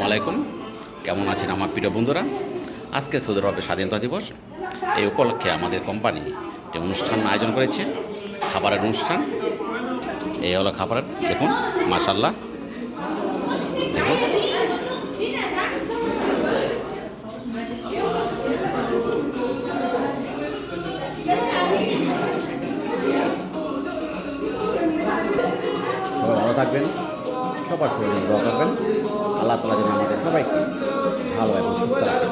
আলাইকুম। কেমন আছেন আমার প্রিয় বন্ধুরা? আজকে সৌদি আরবের স্বাধীনতা দিবস, এই উপলক্ষে আমাদের কোম্পানি একটি অনুষ্ঠান আয়োজন করেছে, খাবারের অনুষ্ঠান। এই হলো খাবারের, দেখুন মাশাআল্লাহ, দেখুন সবাই ভালো থাকবেন, সবার শরীরে দোয়া করবেন। আল্লাহ তাআলা যেন আমাদের সবাইকে ভালো এবং সুস্থ রাখেন।